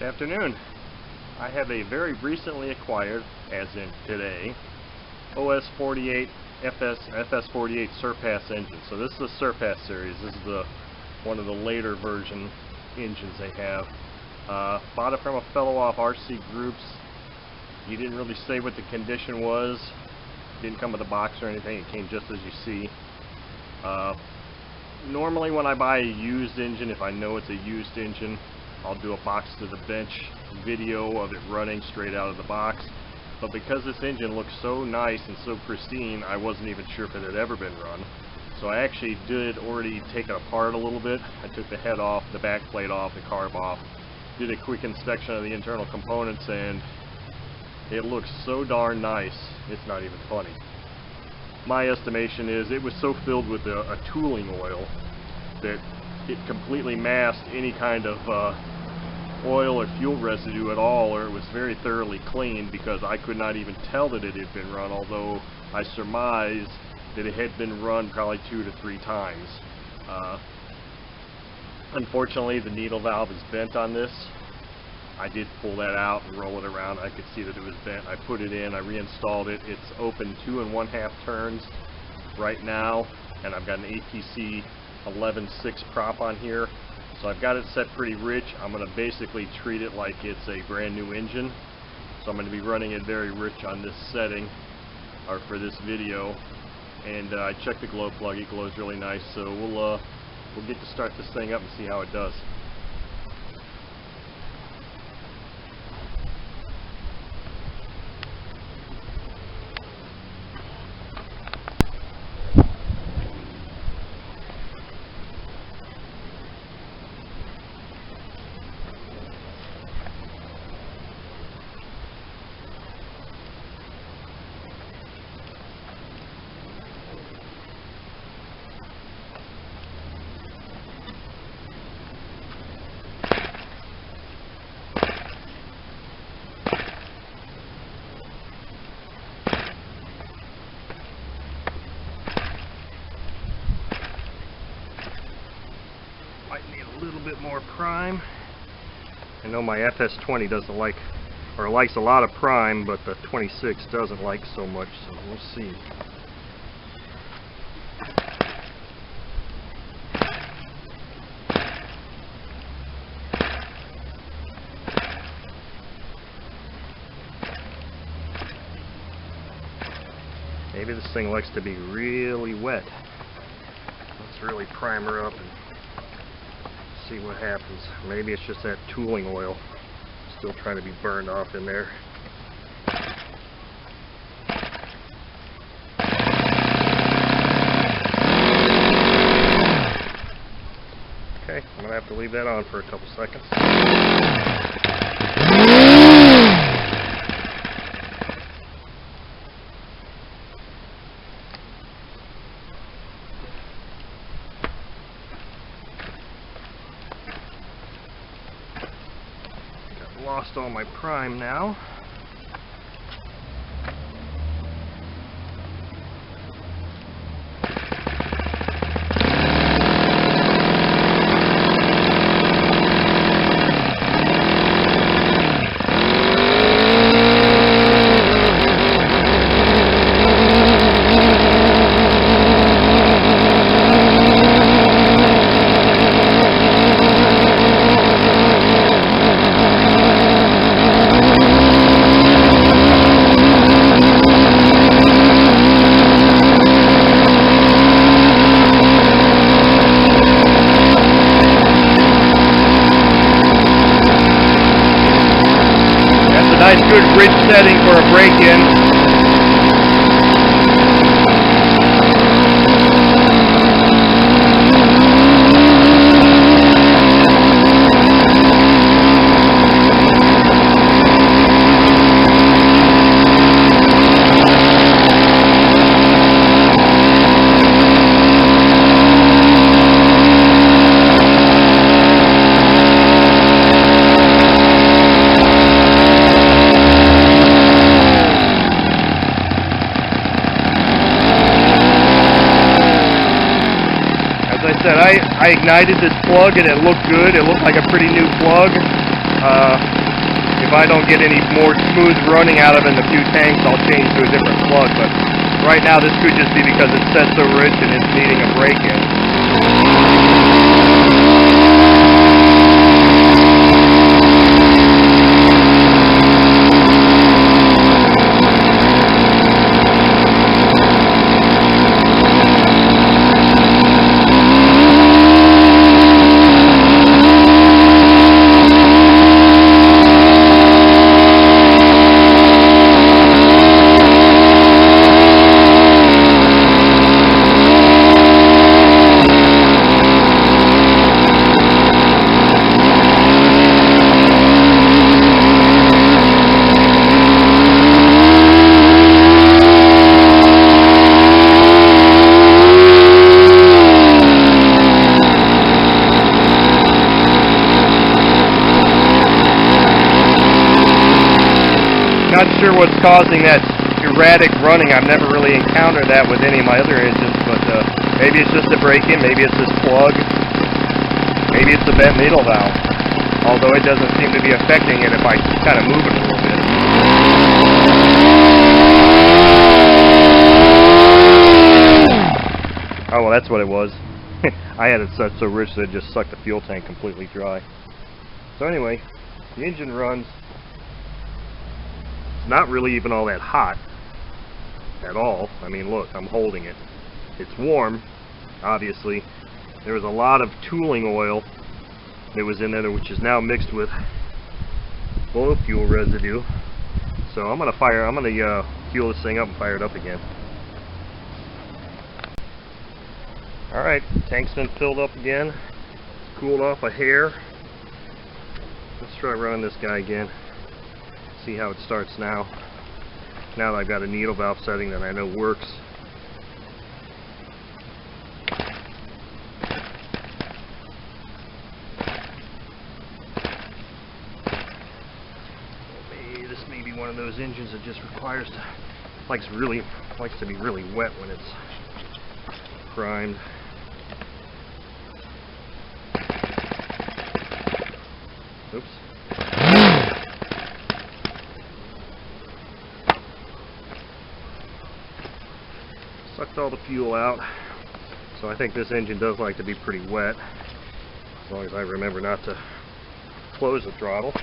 Afternoon. I have a very recently acquired, as in today, FS-48 Surpass engine. So this is the Surpass series. This is one of the later version engines they have. Bought it from a fellow off RC Groups. He didn't really say what the condition was. Didn't come with a box or anything. It came just as you see. Normally when I buy a used engine, if I know it's a used engine, I'll do a box to the bench video of it running straight out of the box. But because this engine looks so nice and so pristine, I wasn't even sure if it had ever been run. So I actually did already take it apart a little bit. I took the head off, the back plate off, the carb off, did a quick inspection of the internal components, and it looks so darn nice, it's not even funny. My estimation is it was so filled with a tooling oil that it completely masked any kind of oil or fuel residue at all, or it was very thoroughly clean, because I could not even tell that it had been run, although I surmised that it had been run probably 2 to 3 times. Unfortunately, the needle valve is bent on this. I did pull that out and roll it around. I could see that it was bent. I put it in, I reinstalled it. It's open 2 1/2 turns right now, and I've got an APC 11.6 prop on here. So I've got it set pretty rich. I'm going to basically treat it like it's a brand new engine. So I'm going to be running it very rich on this setting, or for this video. And I checked the glow plug. It glows really nice. So we'll get to start this thing up and see how it does. Might need a little bit more prime. I know my FS-20 doesn't like, or likes a lot of prime, but the 26 doesn't like so much, so we'll see. Maybe this thing likes to be really wet. Let's really prime her up and see what happens. Maybe it's just that tooling oil still trying to be burned off in there. Okay, I'm going to have to leave that on for a couple seconds. Lost all my prime now. Nice, good, rich setting for a break-in. I ignited this plug and it looked good. It looked like a pretty new plug. If I don't get any more smooth running out of it in a few tanks, I'll change to a different plug. But right now, this could just be because it's set so rich and it's needing a break-in. Not sure what's causing that erratic running. I've never really encountered that with any of my other engines, but maybe it's just a break-in, maybe it's this plug, maybe it's the bent needle valve. Although it doesn't seem to be affecting it if I kind of move it a little bit. Oh, well, that's what it was. I had it set so rich that it just sucked the fuel tank completely dry. So anyway, the engine runs. Not really even all that hot at all. I mean, look, I'm holding it. It's warm, obviously. There was a lot of tooling oil that was in there, which is now mixed with oil fuel residue. So I'm gonna fuel this thing up and fire it up again. Alright, tank's been filled up again. It's cooled off a hair. Let's try running this guy again. See how it starts now. Now that I've got a needle valve setting that I know works. Maybe this may be one of those engines that just requires likes to be really wet when it's primed. Oops. Sucked all the fuel out, so I think this engine does like to be pretty wet, as long as I remember not to close the throttle.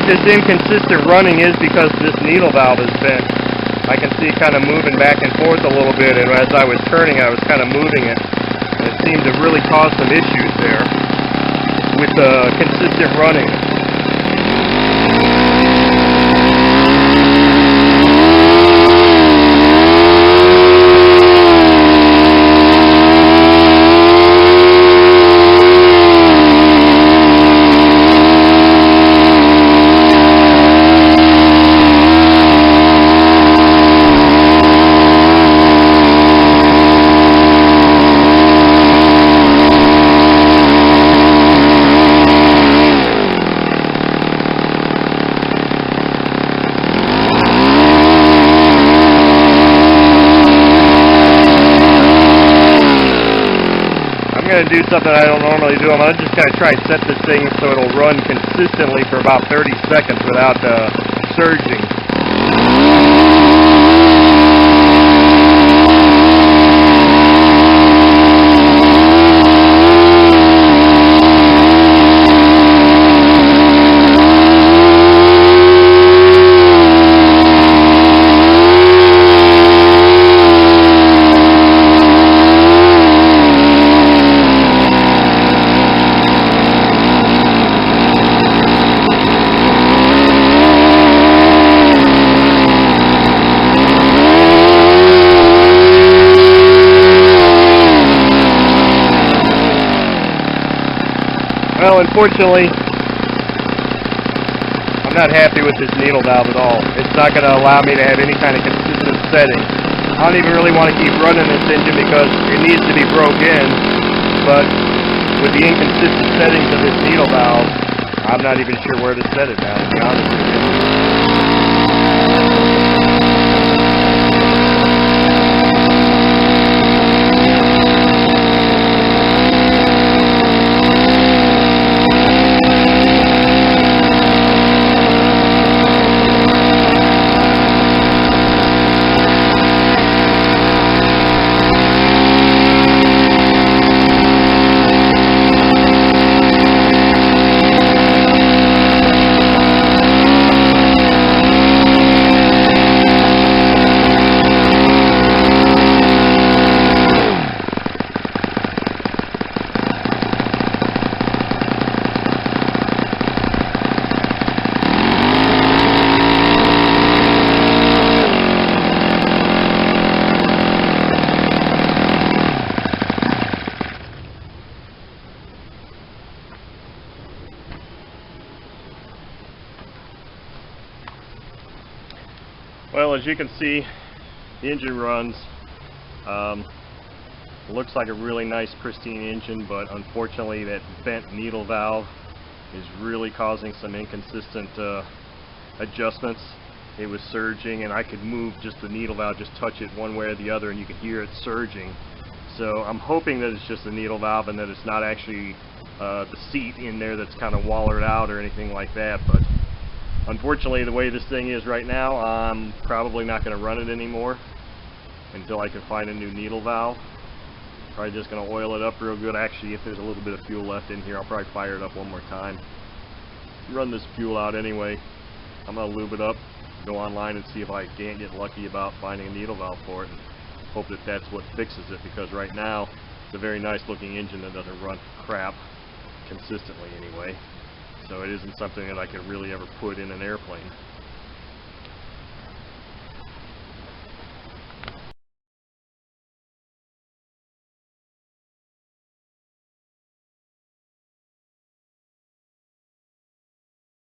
This inconsistent running is because this needle valve is bent. I can see it kind of moving back and forth a little bit, and as I was turning, I was kind of moving it. And it seemed to really cause some issues there with consistent running. going to do something I don't normally do. I'm going to just kind of try and set this thing so it'll run consistently for about 30 seconds without surging. Well, unfortunately, I'm not happy with this needle valve at all. It's not going to allow me to have any kind of consistent setting. I don't even really want to keep running this engine because it needs to be broke in, but with the inconsistent settings of this needle valve, I'm not even sure where to set it now, to be honest with you. Well, as you can see, the engine runs. Looks like a really nice pristine engine, but unfortunately that bent needle valve is really causing some inconsistent adjustments. It was surging, and I could move just the needle valve, just touch it one way or the other, and you could hear it surging. So I'm hoping that it's just the needle valve and that it's not actually the seat in there that's kind of wallered out or anything like that. But unfortunately, the way this thing is right now, I'm probably not going to run it anymore until I can find a new needle valve. Probably just going to oil it up real good. Actually, if there's a little bit of fuel left in here, I'll probably fire it up one more time. Run this fuel out anyway. I'm going to lube it up, go online and see if I can't get lucky about finding a needle valve for it, and hope that that's what fixes it, because right now it's a very nice looking engine that doesn't run crap consistently anyway. So it isn't something that I could really ever put in an airplane.